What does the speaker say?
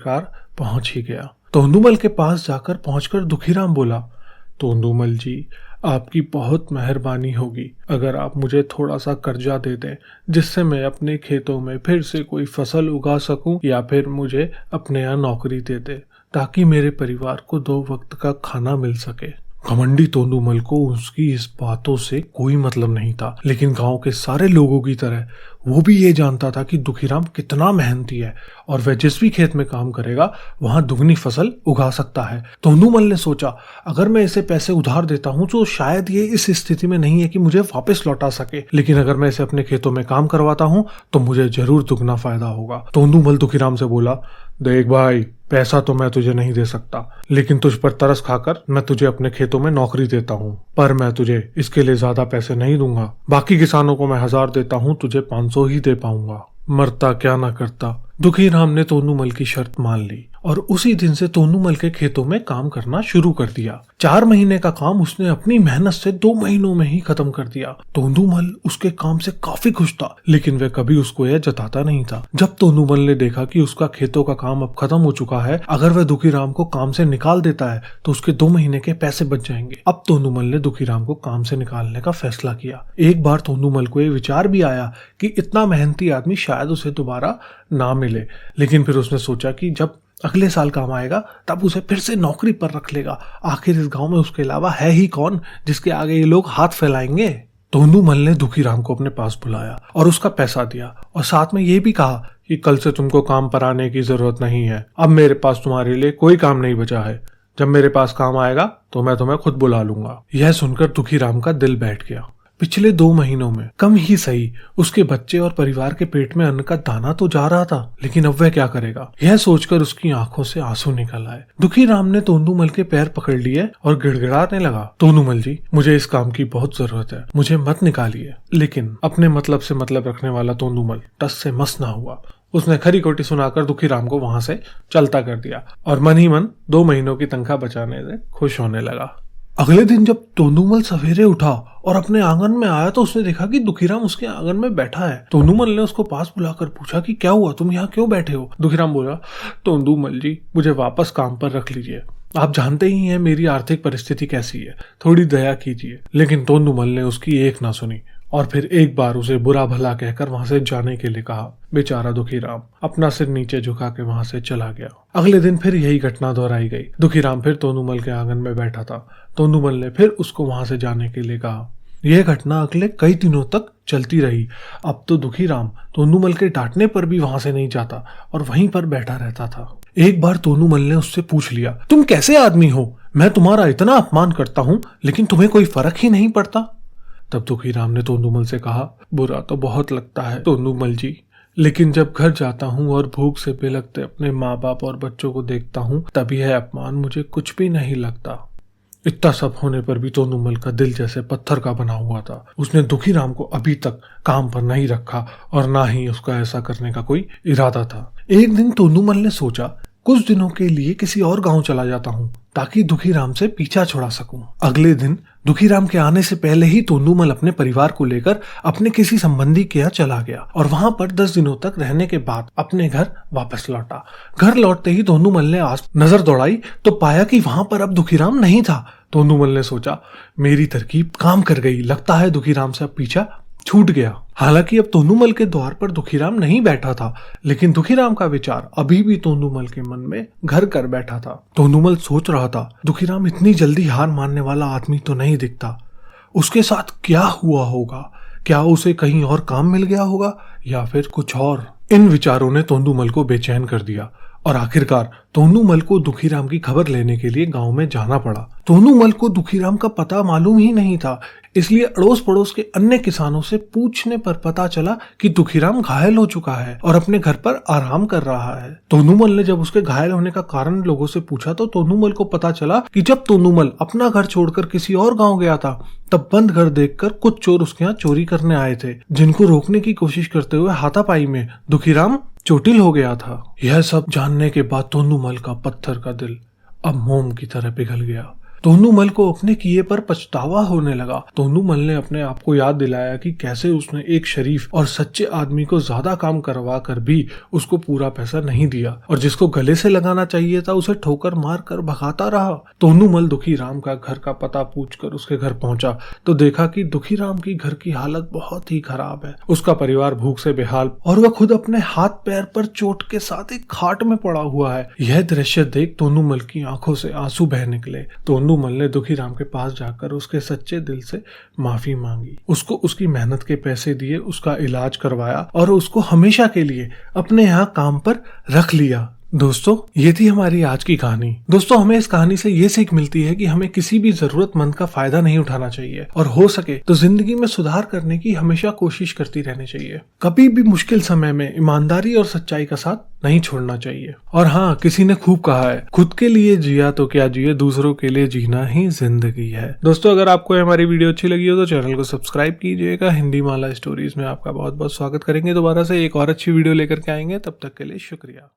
आखिरकार पहुंच ही गया। तोंदुमल के पास जाकर पहुंचकर दुखीराम बोला, तोंदुमल जी, आपकी बहुत मेहरबानी होगी अगर आप मुझे थोड़ा सा कर्जा दे दें, जिससे मैं अपने खेतों में फिर से कोई फसल उगा सकूं, या फिर मुझे अपने यहाँ नौकरी दे दे ताकि मेरे परिवार को 2 वक्त का खाना मिल सके। घमंडी तोंदुमल को उसकी इस बातों से कोई मतलब नहीं था, लेकिन गांव के सारे लोगों की तरह वो भी ये जानता था कि दुखीराम कितना मेहनती है और वह जिस भी खेत में काम करेगा वहां दुगनी फसल उगा सकता है। तोंदुमल ने सोचा, अगर मैं इसे पैसे उधार देता हूं तो शायद ये इस स्थिति में नहीं है कि मुझे वापस लौटा सके, लेकिन अगर मैं इसे अपने खेतों में काम करवाता हूं तो मुझे जरूर दुगना फायदा होगा। तोंदुमल दुखीराम से बोला, देख भाई, पैसा तो मैं तुझे नहीं दे सकता, लेकिन तुझ पर तरस खाकर मैं तुझे अपने खेतों में नौकरी देता हूँ, पर मैं तुझे इसके लिए ज्यादा पैसे नहीं दूंगा। बाकी किसानों को मैं 1000 देता हूँ, तुझे 500 ही दे पाऊंगा। मरता क्या ना करता। दुखीराम ने तोंदुमल की शर्त मान ली और उसी दिन से तोंदुमल के खेतों में काम करना शुरू कर दिया। 4 महीने का काम उसने अपनी मेहनत से 2 महीनों में ही खत्म कर दिया। तोंदुमल उसके काम से काफी खुश था, लेकिन वह कभी उसको यह जताता नहीं था। जब तोंदुमल ने देखा कि उसका खेतों का काम अब खत्म हो चुका है, अगर वह दुखीराम को काम से निकाल देता है तो उसके 2 महीने के पैसे बच जाएंगे। अब तोंदुमल ने दुखीराम को काम से निकालने का फैसला किया। एक बार तोंदुमल को यह विचार भी आया कि इतना मेहनती आदमी शायद उसे दोबारा ना मिले, लेकिन फिर उसने सोचा कि जब अगले साल काम आएगा तब उसे फिर से नौकरी पर रख लेगा। आखिर इस गांव में उसके अलावा है ही कौन जिसके आगे ये लोग हाथ फैलाएंगे। तोंदुमल ने दुखीराम को अपने पास बुलाया और उसका पैसा दिया और साथ में ये भी कहा कि कल से तुमको काम पर आने की जरूरत नहीं है। अब मेरे पास तुम्हारे लिए कोई काम नहीं बचा है। जब मेरे पास काम आएगा तो मैं तुम्हें खुद बुला लूंगा। यह सुनकर दुखीराम का दिल बैठ गया। पिछले 2 महीनों में कम ही सही उसके बच्चे और परिवार के पेट में अन्न का दाना तो जा रहा था, लेकिन अब वह क्या करेगा, यह सोचकर उसकी आंखों से आंसू निकल आए। दुखीराम ने तोंदुमल के पैर पकड़ लिए और गिड़गिड़ाने लगा, तोंदुमल जी, मुझे इस काम की बहुत जरूरत है, मुझे मत निकालिए। लेकिन अपने मतलब से मतलब रखने वाला तोंदुमल टस से मस ना हुआ। उसने खरी खोटी सुनाकर दुखीराम को वहां से चलता कर दिया और मन ही मन 2 महीनों की तनख्वाह बचाने से खुश होने लगा। अगले दिन जब तोंदुमल सवेरे उठा और अपने आंगन में आया तो उसने देखा कि दुखीराम उसके आंगन में बैठा है। तोंदुमल ने उसको पास बुलाकर पूछा कि क्या हुआ, तुम यहाँ क्यों बैठे हो। दुखीराम बोला, तोंदुमल जी, मुझे वापस काम पर रख लीजिए। आप जानते ही हैं मेरी आर्थिक परिस्थिति कैसी है, थोड़ी दया कीजिए। लेकिन तोंदुमल ने उसकी एक ना सुनी और फिर एक बार उसे बुरा भला कहकर वहां से जाने के लिए कहा। बेचारा दुखीराम अपना सिर नीचे झुका के वहां से चला गया। अगले दिन फिर यही घटना दोहराई गई। दुखीराम फिर तोंदुमल के आंगन में बैठा था। तोंदुमल ने फिर उसको वहां से जाने के लिए कहा। यह घटना अगले कई दिनों तक चलती रही। अब तो दुखीराम तोंदुमल के डांटने पर भी वहां से नहीं जाता और वहीं पर बैठा रहता था। एक बार तोंदुमल ने उससे पूछ लिया, तुम कैसे आदमी हो, मैं तुम्हारा इतना अपमान करता हूँ लेकिन तुम्हें कोई फर्क ही नहीं पड़ता। तब दुखीराम ने तोंदुमल से कहा, बुरा तो बहुत लगता है तोंदुमल जी, लेकिन जब घर जाता हूँ और भूख से बिलखते अपने माँ बाप और बच्चों को देखता हूँ तब यह अपमान मुझे कुछ भी नहीं लगता। इतना सब होने पर भी तोंदुमल का दिल जैसे पत्थर का बना हुआ था। उसने दुखीराम को अभी तक काम पर नहीं रखा और ना ही उसका ऐसा करने का कोई इरादा था। एक दिन तोंदुमल ने सोचा, कुछ दिनों के लिए किसी और गांव चला जाता हूँ ताकि दुखीराम से पीछा छुड़ा सकूं। अगले दिन दुखीराम के आने से पहले ही तोंदुमल अपने परिवार को लेकर अपने किसी संबंधी के यहाँ चला गया और वहां पर 10 दिनों तक रहने के बाद अपने घर वापस लौटा। घर लौटते ही तोंदुमल ने नजर दौड़ाई तो पाया कि वहां पर अब दुखीराम नहीं था। तोंदुमल ने सोचा, मेरी तरकीब काम कर गई, लगता है दुखीराम से अब पीछा छूट गया। हालांकि अब तोंदुमल के द्वार पर दुखीराम नहीं बैठा था, लेकिन दुखीराम का विचार अभी भी तोंदुमल के मन में घर कर बैठा था। तोंदुमल सोच रहा था, दुखीराम इतनी जल्दी हार मानने वाला आदमी तो नहीं दिखता। उसके साथ क्या हुआ होगा, क्या उसे कहीं और काम मिल गया होगा या फिर कुछ और। इन विचारों ने तोंदुमल को बेचैन कर दिया और आखिरकार तोंदुमल को दुखीराम की खबर लेने के लिए गांव में जाना पड़ा। तोंदुमल को दुखीराम का पता मालूम ही नहीं था, इसलिए अड़ोस पड़ोस के अन्य किसानों से पूछने पर पता चला कि दुखीराम घायल हो चुका है और अपने घर पर आराम कर रहा है। तोंदुमल ने जब उसके घायल होने का कारण लोगों से पूछा तो तोंदुमल को पता चला कि जब तोंदुमल अपना घर छोड़कर किसी और गांव गया था तब बंद घर देखकर कुछ चोर उसके यहाँ चोरी करने आए थे, जिनको रोकने की कोशिश करते हुए हाथापाई में दुखीराम चोटिल हो गया था। यह सब जानने के बाद तोंदुमल का पत्थर का दिल अब मोम की तरह पिघल गया। तोंदूमल को अपने किए पर पछतावा होने लगा। तोंदूमल ने अपने आप को याद दिलाया कि कैसे उसने एक शरीफ और सच्चे आदमी को ज्यादा काम करवा कर भी उसको पूरा पैसा नहीं दिया और जिसको गले से लगाना चाहिए था उसे ठोकर मार कर भगाता रहा। तोंदूमल दुखीराम का घर का पता पूछकर उसके घर पहुंचा तो देखा कि दुखीराम की घर की हालत बहुत ही खराब है। उसका परिवार भूख से बेहाल और वह खुद अपने हाथ पैर पर चोट के साथ एक खाट में पड़ा हुआ है। यह दृश्य देख तोंदूमल की आंखों से आंसू बह निकले। तोंदूमल ने दुखीराम के पास जाकर उसके सच्चे दिल से माफी मांगी, उसको उसकी मेहनत के पैसे दिए, उसका इलाज करवाया और उसको हमेशा के लिए अपने यहाँ काम पर रख लिया। दोस्तों, ये थी हमारी आज की कहानी। दोस्तों, हमें इस कहानी से ये सीख मिलती है कि हमें किसी भी जरूरतमंद का फायदा नहीं उठाना चाहिए और हो सके तो जिंदगी में सुधार करने की हमेशा कोशिश करती रहनी चाहिए। कभी भी मुश्किल समय में ईमानदारी और सच्चाई का साथ नहीं छोड़ना चाहिए। और हाँ, किसी ने खूब कहा है, खुद के लिए जिया तो क्या जिए, दूसरों के लिए जीना ही जिंदगी है। दोस्तों, अगर आपको हमारी वीडियो अच्छी लगी हो तो चैनल को सब्सक्राइब कीजिएगा। हिंदी माला स्टोरीज में आपका बहुत बहुत स्वागत करेंगे। दोबारा से एक और अच्छी वीडियो लेकर के आएंगे। तब तक के लिए शुक्रिया।